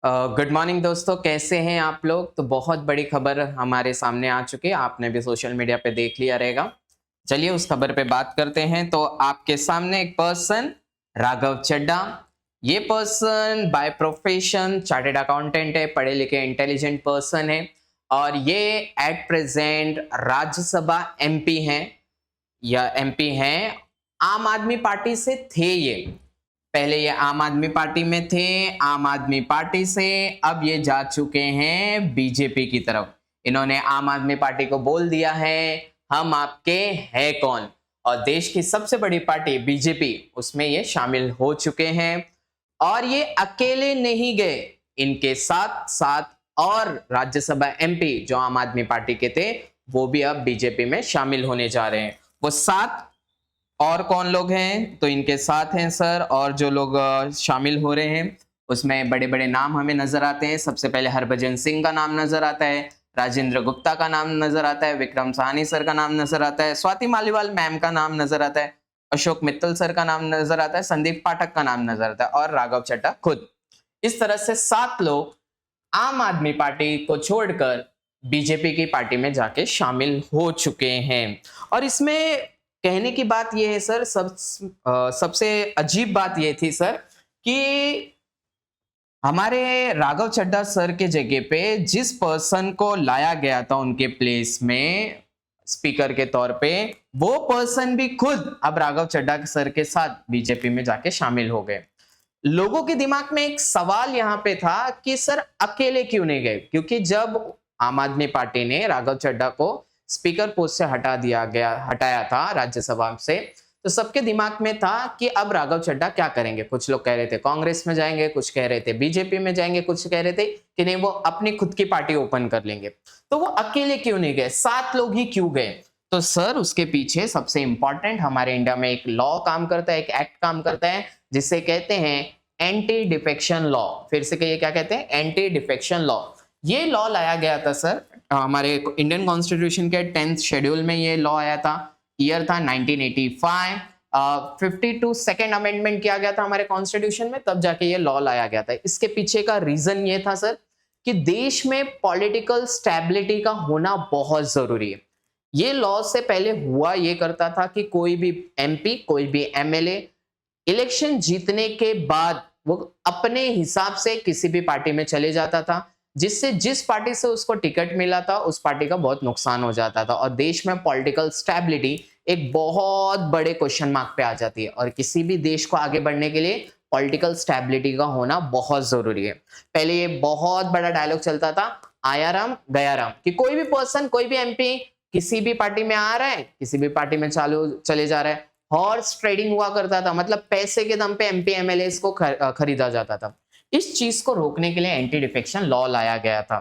Good morning दोस्तों, कैसे हैं आप लोग। तो बहुत बड़ी खबर हमारे सामने आ चुकी है, आपने भी सोशल मीडिया पे देख लिया रहेगा। चलिए उस खबर पे बात करते हैं। तो आपके सामने एक पर्सन, राघव चड्ढा। ये person by profession chartered accountant है, पढ़े लिखे इंटेलिजेंट पर्सन है और ये एट प्रेजेंट राज्यसभा एमपी हैं या एमपी हैं। आम आदमी पार्टी से थे ये, पहले ये आम आदमी पार्टी में थे। आम आदमी पार्टी से अब ये जा चुके हैं बीजेपी की तरफ। इन्होंने आम आदमी पार्टी को बोल दिया है हम आपके हैं कौन, और देश की सबसे बड़ी पार्टी बीजेपी उसमें ये शामिल हो चुके हैं। और ये अकेले नहीं गए, इनके साथ साथ और राज्यसभा एमपी जो आम आदमी पार्टी के थे वो भी अब बीजेपी में शामिल होने जा रहे हैं। वो 7 और कौन लोग हैं, तो इनके साथ हैं सर, और जो लोग शामिल हो रहे हैं उसमें बड़े बड़े नाम हमें नजर आते हैं। सबसे पहले हरभजन सिंह का नाम नजर आता है, राजेंद्र गुप्ता का नाम नजर आता है, विक्रम साहनी सर का नाम नजर आता है, स्वाति मालीवाल मैम का नाम नजर आता है, अशोक मित्तल सर का नाम नजर आता है, संदीप पाठक का नाम नजर आता है और राघव चड्ढा खुद। इस तरह से 7 लोग आम आदमी पार्टी को छोड़कर बीजेपी की पार्टी में जाके शामिल हो चुके हैं। और इसमें कहने की बात यह है सर, सबसे अजीब बात यह थी सर कि हमारे राघव चड्ढा सर के जगह पे जिस पर्सन को लाया गया था उनके प्लेस में स्पीकर के तौर पे, वो पर्सन भी खुद अब राघव चड्ढा सर के साथ बीजेपी में जाके शामिल हो गए। लोगों के दिमाग में एक सवाल यहाँ पे था कि सर अकेले क्यों नहीं गए, क्योंकि जब आम आदमी पार्टी ने राघव चड्ढा को स्पीकर पोस्ट से हटाया था राज्यसभा से, तो सबके दिमाग में था कि अब राघव चड्ढा क्या करेंगे। कुछ लोग कह रहे थे कांग्रेस में जाएंगे, कुछ कह रहे थे बीजेपी में जाएंगे, कुछ कह रहे थे कि नहीं वो अपनी खुद की पार्टी ओपन कर लेंगे। तो वो अकेले क्यों नहीं गए, 7 लोग ही क्यों गए? तो सर उसके पीछे सबसे इंपॉर्टेंट हमारे इंडिया में एक लॉ काम करता है, एक एक्ट काम करता है जिसे कहते हैं एंटी डिफेक्शन लॉ। फिर से कहिए, क्या कहते हैं? Anti defection law. ये लॉ लाया गया था सर हमारे इंडियन कॉन्स्टिट्यूशन के 10th शेड्यूल में। ये लॉ आया था, ईयर था 1985। 52 सेकेंड अमेंडमेंट किया गया था हमारे कॉन्स्टिट्यूशन में, तब जाके ये लॉ लाया गया था। इसके पीछे का रीजन ये था सर कि देश में पॉलिटिकल स्टेबिलिटी का होना बहुत जरूरी है। ये लॉ से पहले हुआ ये करता था कि कोई भी एमपी, कोई भी एमएलए इलेक्शन जीतने के बाद वो अपने हिसाब से किसी भी पार्टी में चले जाता था, जिससे जिस पार्टी से उसको टिकट मिला था उस पार्टी का बहुत नुकसान हो जाता था और देश में पॉलिटिकल स्टेबिलिटी एक बहुत बड़े क्वेश्चन मार्क पे आ जाती है। और किसी भी देश को आगे बढ़ने के लिए पॉलिटिकल स्टेबिलिटी का होना बहुत जरूरी है। पहले ये बहुत बड़ा डायलॉग चलता था, आया राम गया राम, कि कोई भी पर्सन, कोई भी एमपी किसी भी पार्टी में आ रहा है, किसी भी पार्टी में चले जा रहा है। हॉर्स ट्रेडिंग हुआ करता था, मतलब पैसे के दम पे एमपी एमएलए को खरीदा जाता था। इस चीज को रोकने के लिए एंटी डिफेक्शन लॉ लाया गया था।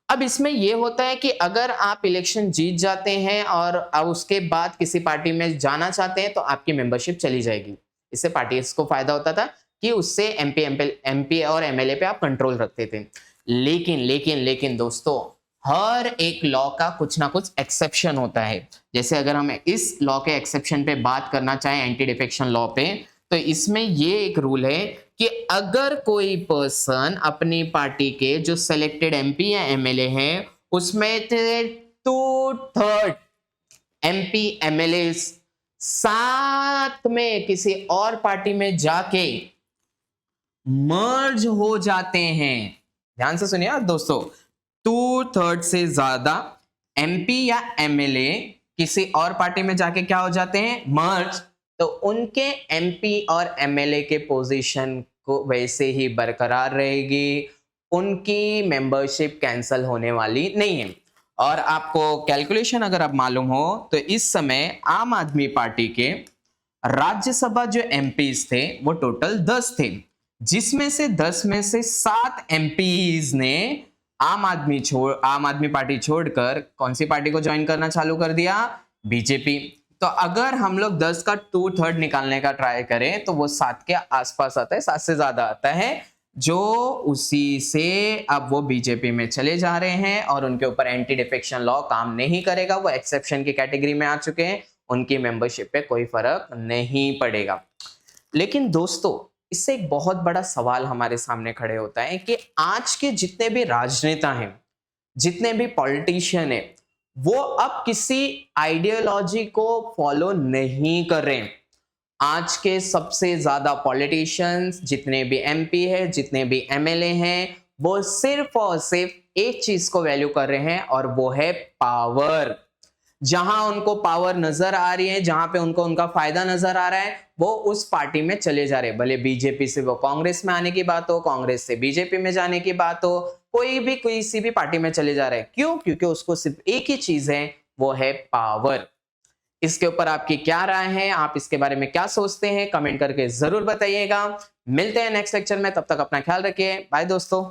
अब इसमें यह होता है कि अगर आप इलेक्शन जीत जाते हैं और अब उसके बाद किसी पार्टी में जाना चाहते हैं तो आपकी मेंबरशिप चली जाएगी। इससे पार्टी को फायदा होता था कि उससे एमपी और एमएलए पे आप कंट्रोल रखते थे। लेकिन दोस्तों, हर एक लॉ का कुछ ना कुछ एक्सेप्शन होता है। जैसे अगर हम इस लॉ के एक्सेप्शन पे बात करना चाहें, एंटी डिफेक्शन लॉ पे, तो इसमें ये एक रूल है कि अगर कोई पर्सन अपनी पार्टी के जो सिलेक्टेड एमपी या एमएलए हैं उसमें 2/3 एमपी एमएलए साथ में किसी और पार्टी में जाके मर्ज हो जाते हैं, ध्यान से सुनिए दोस्तों, 2/3 से ज्यादा एमपी या एमएलए किसी और पार्टी में जाके क्या हो जाते हैं? मर्ज। तो उनके एमपी और एमएलए के पोजीशन को वैसे ही बरकरार रहेगी, उनकी मेंबरशिप कैंसिल होने वाली नहीं है। और आपको कैलकुलेशन अगर अब मालूम हो तो इस समय आम आदमी पार्टी के राज्यसभा जो एमपीज थे वो टोटल 10 थे, जिसमें से 10 में से 7 एमपीज ने आम आदमी पार्टी छोड़कर कौन सी पार्टी को ज्वाइन करना चालू कर दिया? बीजेपी। तो अगर हम लोग 10 का 2/3 निकालने का ट्राई करें तो वो 7 के आसपास आता है, 7 से ज्यादा आता है, जो उसी से अब वो बीजेपी में चले जा रहे हैं और उनके ऊपर एंटी डिफेक्शन लॉ काम नहीं करेगा। वो एक्सेप्शन की कैटेगरी में आ चुके हैं, उनकी मेंबरशिप पे कोई फर्क नहीं पड़ेगा। लेकिन दोस्तों, इससे एक बहुत बड़ा सवाल हमारे सामने खड़े होता है कि आज के जितने भी राजनेता हैं, जितने भी पॉलिटिशियन हैं, वो अब किसी आइडियोलॉजी को फॉलो नहीं कर रहे हैं। आज के सबसे ज्यादा पॉलिटिशियंस, जितने भी एमपी है, जितने भी एमएलए हैं, वो सिर्फ और सिर्फ एक चीज को वैल्यू कर रहे हैं और वो है पावर। जहां उनको पावर नजर आ रही है, जहां पे उनको उनका फायदा नजर आ रहा है, वो उस पार्टी में चले जा रहे हैं। भले बीजेपी से वो कांग्रेस में आने की बात हो, कांग्रेस से बीजेपी में जाने की बात हो, कोई भी किसी भी पार्टी में चले जा रहे हैं। क्यों? क्योंकि उसको सिर्फ एक ही चीज है, वो है पावर। इसके ऊपर आपकी क्या राय है? आप इसके बारे में क्या सोचते हैं? कमेंट करके जरूर बताइएगा। मिलते हैं नेक्स्ट लेक्चर में, तब तक अपना ख्याल रखिए। बाय दोस्तों।